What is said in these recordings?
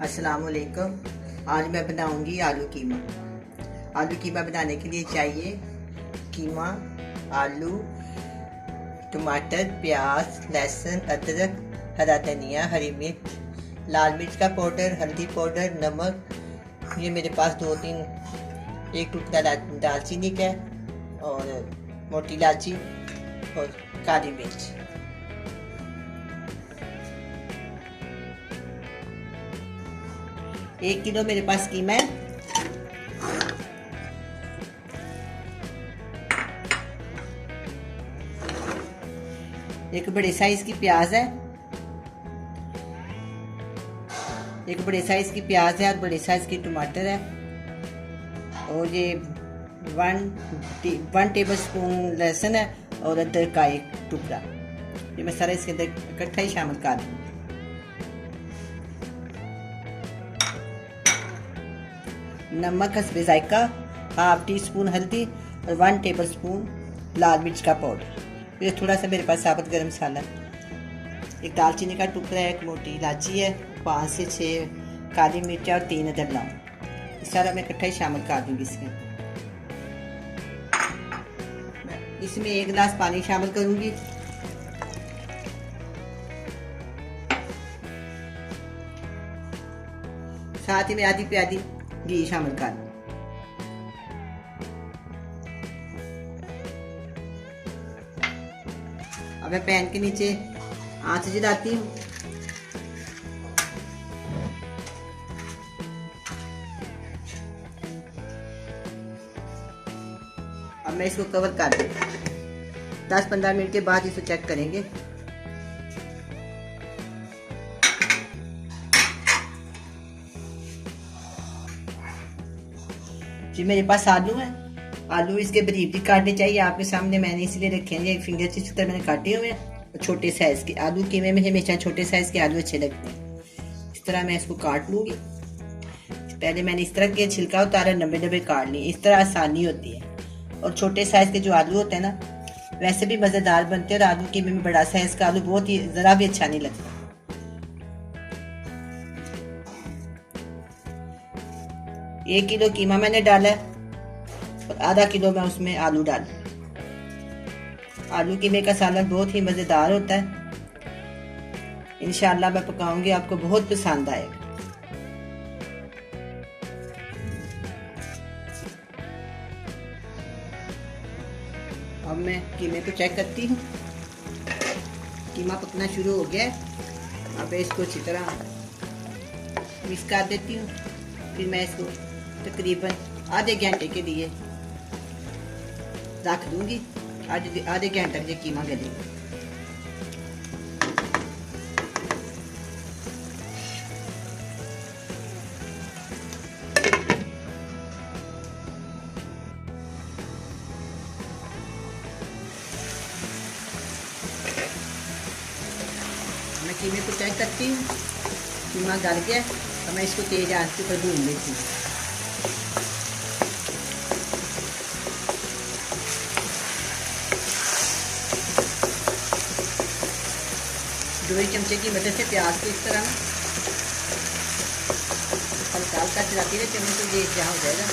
अस्सलाम वालेकुम। आज मैं बनाऊंगी आलू कीमा। आलू कीमा बनाने के लिए चाहिए कीमा, आलू, टमाटर, प्याज, लहसुन, अदरक, हरा धनिया, हरी मिर्च, लाल मिर्च का पाउडर, हल्दी पाउडर, नमक। ये मेरे पास एक टुकड़ा दालचीनी का और मोटी इलायची और काली मिर्च। 1 किलो मेरे पास कीमा है। एक बड़े साइज की प्याज है, और बड़े साइज की टमाटर है, और ये 1 टेबल स्पून लहसुन है और अदरक का एक टुकड़ा। ये मैं सारा इसके अंदर इकट्ठा ही शामिल कर दूंगी। नमक हस्बे जायका, 1/2 टीस्पून हल्दी और 1 टेबल स्पून लाल मिर्च का पाउडर। फिर थोड़ा सा मेरे पास साबुत गरम मसाला, एक दालचीनी का टुकड़ा है, एक मोटी इलायची है, 5 से 6 काली मिर्च और 3 अदर लौंग। इस सारा मैं इकट्ठा ही शामिल कर दूंगी इसमें। इसमें 1 गिलास पानी शामिल करूंगी। साथ ही में आधी प्याली घी शामिल कर दूं। अब मैं पैन के नीचे आंच जलाती हूँ। अब मैं इसको कवर कर दूँ। 10-15 मिनट के बाद इसको चेक करेंगे। जी मेरे पास आलू है। आलू इसके बारीक भी काटने चाहिए आपके सामने, मैंने इसलिए रखे हैं। एक फिंगर चिप्स की तरह मैंने काटे हुए हैं। छोटे साइज के आलू कीमे में हमेशा छोटे साइज के आलू अच्छे लगते हैं। इस तरह मैं इसको काट लूंगी। पहले मैंने इस तरह के छिलका उतारा, नब्बे काट लिए। इस तरह आसानी होती है। और छोटे साइज के जो आलू होते हैं ना, वैसे भी मजेदार बनते हैं। और आलू कीमे में बड़ा साइज का आलू बहुत ही जरा भी अच्छा नहीं लगता। 1 किलो कीमा मैंने डाला है और आधा किलो मैं उसमें आलू डाल। आलू कीमे का सालन बहुत ही मजेदार होता है। इंशाल्लाह मैं पकाऊंगी, आपको बहुत पसंद आएगा। अब मैं कीमे को चेक करती हूँ। कीमा पकना शुरू हो गया है। अब इसको अच्छी तरह मिक्स कर देती हूँ। फिर मैं इसको तकरीबन आधे घंटे के लिए रख दूंगी। आधे घंटे तक ये कीमा गलेगा। मैं कीमे को चेक करती हूँ। कीमा गल गया तो मैं इसको तेज आंच पर भून लेती हूँ। दो चमचे की मदद से प्याज को इस तरह हल्का हल्का चलाती रहे, चम्मच तो ये जहाँ हो जाएगा।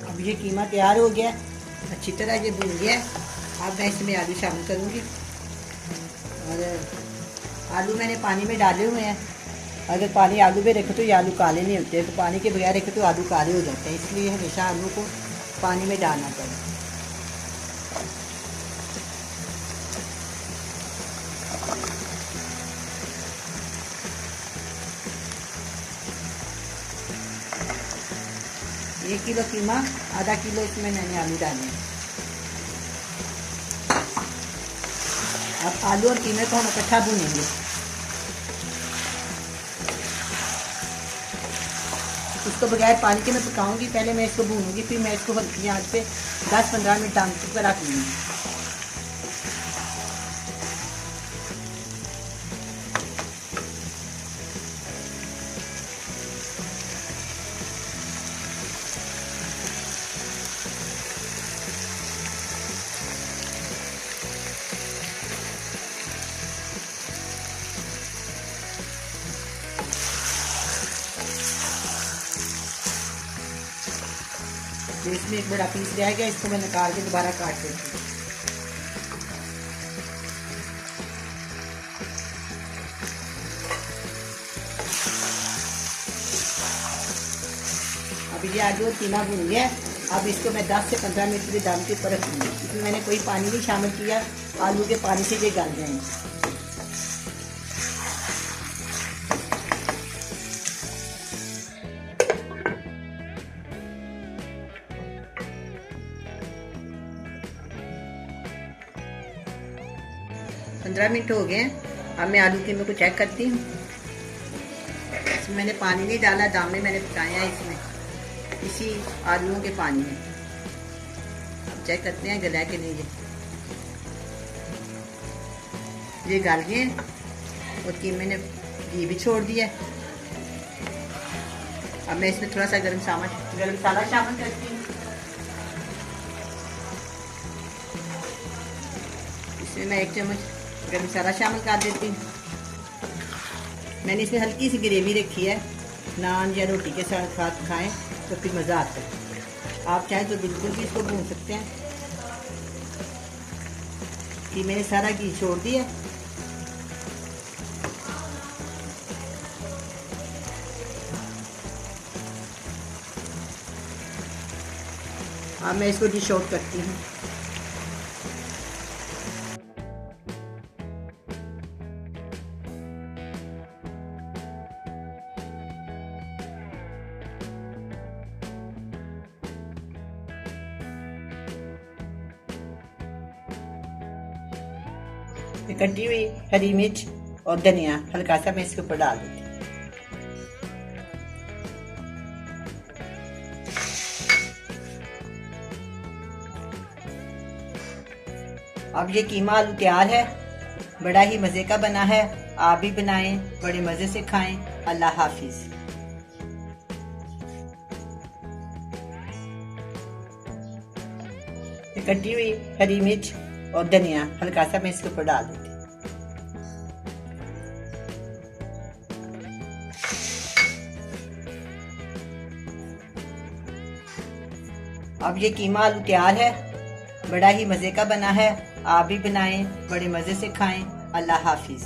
अब ये कीमा तैयार हो गया, अच्छी तरह ये भून गया। अब मैं इसमें आलू शामिल करूँगी। और आलू मैंने पानी में डाले हुए हैं। अगर पानी आलू में रखे तो ये आलू काले नहीं होते, तो पानी के बगैर रखे तो आलू काले हो जाते हैं। इसलिए हमेशा आलू को पानी में डालना चाहिए। एक किलो कीमा, आधा किलो इसमें मैंने आलू डाले हैं। अब आलू और कीमे को हम इकट्ठा भूनेंगे। इसको बगैर पानी के मैं पकाऊंगी। पहले मैं इसको भूनूंगी, फिर मैं इसको हल्की आंच पे 10-15 मिनट डाल पर रख लूँगी। इसमें एक बड़ा पीस रह गया, इसको मैं निकाल के दोबारा काट देती हूँ। अब ये आलू और कीमा भून गया। अब इसको मैं 10 से 15 मिनट के लिए दम के ऊपर रखूँगी। इसमें मैंने कोई पानी नहीं शामिल किया, आलू के पानी से ये गल जाएंगे। पंद्रह मिनट हो गए। अब मैं आलू कीमे को चेक करती हूँ। इसमें मैंने पानी नहीं डाला, दाने मैंने पकाए हैं इसमें, इसी आलूओं के पानी में। अब चेक करते हैं गला के नहीं। ये गल गए और कीमे ने घी भी छोड़ दिया। अब मैं इसमें थोड़ा सा गरम मसाला शामिल करती हूँ। इसमें मैं 1 चम्मच गरम मसाला शामिल कर देती हूँ। मैंने इसमें हल्की सी ग्रेवी रखी है, नान या रोटी के साथ खाएं तो फिर मज़ा आता है। आप चाहें तो बिल्कुल भी इसको भून सकते हैं कि मैंने सारा घी छोड़ दिया। अब मैं इसको डिश आउट करती हूँ। कटी हुई हरी मिर्च और धनिया हल्का सा मैं इसके ऊपर डाल देती हूँ। अब ये कीमा आलू तैयार है, बड़ा ही मज़े का बना है। आप भी बनाएं, बड़े मज़े से खाएं। अल्लाह हाफिज़। कटी हुई हरी मिर्च और धनिया हल्का सा मैं इसके ऊपर डाल देती हूँ। अब ये कीमा आलू तैयार है, बड़ा ही मज़े का बना है। आप भी बनाएं, बड़े मज़े से खाएं। अल्लाह हाफिज़।